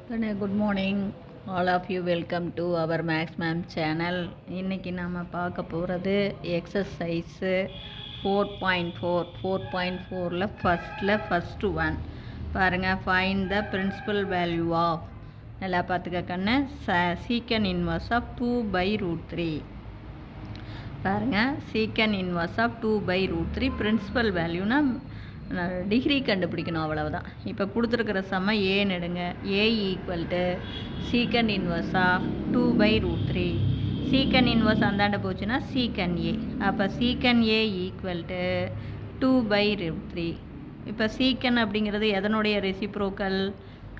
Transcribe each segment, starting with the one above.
Good morning, all of you. Welcome to our Max Ma'am channel. இன்னைக்கு நாம பார்க்க போகிறது எக்ஸசைஸ் 4.4ல ஃபர்ஸ்ட் ஒன் பாருங்கள். Find the principal value of, நல்லா பார்த்துக்க கண்ணு, சீக்கன் இன்வர்ஸ் ஆஃப் 2/√3. பாருங்கள், சீக்கன் இன்வர்ஸ் ஆஃப் 2/√3 பிரின்சிபல் வேல்யூனா டிகிரி கண்டுபிடிக்கணும், அவ்வளவுதான். இப்போ கொடுத்துருக்கிற சம ஏன்னு எடுங்க. A equal to secant inverse of 2/√3. Secant inverse அந்தாண்ட போச்சுன்னா சீக்கண்ட் ஏ. அப்போ சீக்கண்ட் ஏ ஈக்குவல் டு 2/√3. இப்போ சீக்கன் அப்படிங்கிறது எதனுடைய ரெசிப்ரோக்கல்?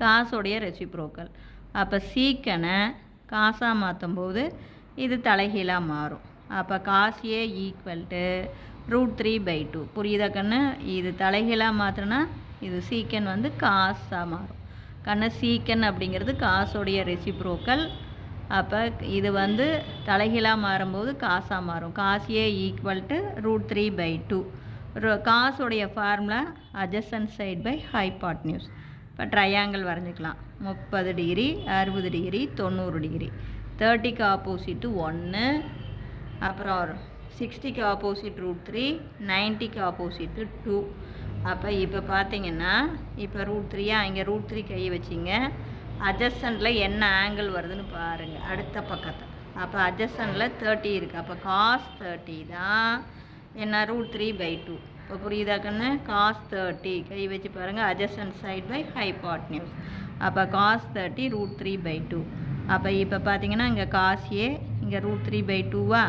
காசோடைய ரெசிப்ரோக்கல். அப்போ சீக்கனை காசாக மாற்றும் போது இது தலைகீழாக மாறும். அப்போ காஸ் ஏ ஈக்குவல் டு √3/2. புரியுதா கண்ணு? இது தலைகீழாக மாற்றினா இது சீக்கன் வந்து காசாக மாறும். கண்ணு, சீக்கன் அப்படிங்கிறது காசோடைய ரெசிப்ரோக்கல். அப்போ இது வந்து தலைகீழாக மாறும்போது காசாக மாறும். Cos A equal to √3/2. காசோடைய formula adjacent side by hypotenuse. இப்போ ட்ரையாங்கிள் வரைஞ்சிக்கலாம். 30 டிகிரி, 60 டிகிரி, 90 டிகிரி. 30க்கு ஆப்போசிட்டு 1, அப்புறம் 60க்கு ஆப்போசிட் √3, 90க்கு ஆப்போசிட்டு 2. அப்போ இப்போ பார்த்தீங்கன்னா இப்போ √3 இங்கே √3 கையை வச்சிங்க. அட்ஜசன்ட்டில் என்ன ஆங்கிள் வருதுன்னு பாருங்கள் அடுத்த பக்கத்தை. அப்போ அட்ஜசன்ட்டில் 30 இருக்குது. அப்போ காஸ் 30 தான் என்ன, √3/2. இப்போ புரியுதா கண்ணு? காஸ் 30 கை வச்சு பாருங்கள், அட்ஜசன்ட் சைட் பை ஹைபாட்னியூஸ். அப்போ காஸ் 30 √3/2. அப்போ இப்போ பார்த்தீங்கன்னா இங்கே காஸ் ஏ, இங்கே √3/2வா?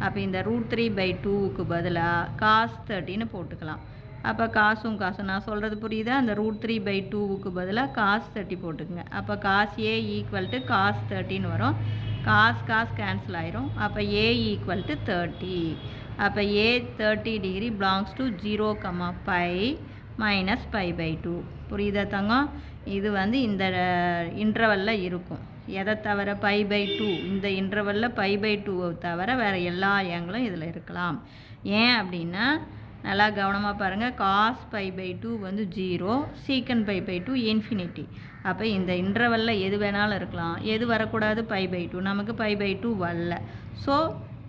அப்போ இந்த √3/2க்கு பதிலாக காஸ் 30ன்னு போட்டுக்கலாம். அப்போ காசும் நான் சொல்கிறது புரியுதா? அந்த √3/2க்கு பதிலாக காஸ் 30 போட்டுக்குங்க. அப்போ cos A equal to cos 30ன்னு வரும். காஸ் கேன்சல் ஆயிரும். அப்போ ஏ ஈக்குவல் டு 30. அப்போ ஏ 30 டிகிரி பிலாங்ஸ் டு 0, π மைனஸ் π/2. புரியுதா தங்கம்? இது வந்து இந்த இன்டர்வலில் இருக்கும். எதை தவிர? π/2. இந்த இன்டர்வலில் π/2 தவிர வேறு எல்லா ஆங்கிளும் இதில் இருக்கலாம். ஏன் அப்படின்னா நல்லா கவனமாக பாருங்கள். காஸ் π/2 வந்து 0, சீக்கன் π/2 இன்ஃபினிட்டி. அப்போ இந்த இன்டர்வலில் எது வேணாலும் இருக்கலாம். எது வரக்கூடாது? π/2. நமக்கு π/2 வரல. So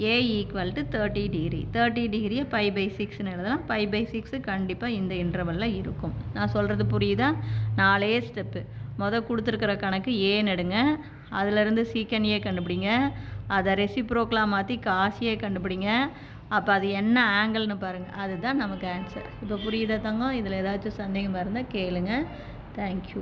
A equal to 30 degree. 30 டிகிரியை π/6ன்னு எழுதலாம். π/6 கண்டிப்பாக இந்த இன்டர்வலில் இருக்கும். நான் சொல்கிறது புரியுதா? 4 ஸ்டெப்பு. கொடுத்துருக்கிற கணக்கு ஏன்னு எடுங்க. அதிலிருந்து சீக்கன் ஏ கண்டுபிடிங்க. அதை ரெசிப்ரோக்கலாக மாற்றி காசியே கண்டுபிடிங்க. அப்போ அது என்ன ஆங்கிள்னு பாருங்கள். அதுதான் நமக்கு ஆன்சர். இப்போ புரியுதா தங்கம்? இதில் ஏதாச்சும் சந்தேகமாக இருந்தால் கேளுங்க. தேங்க்யூ.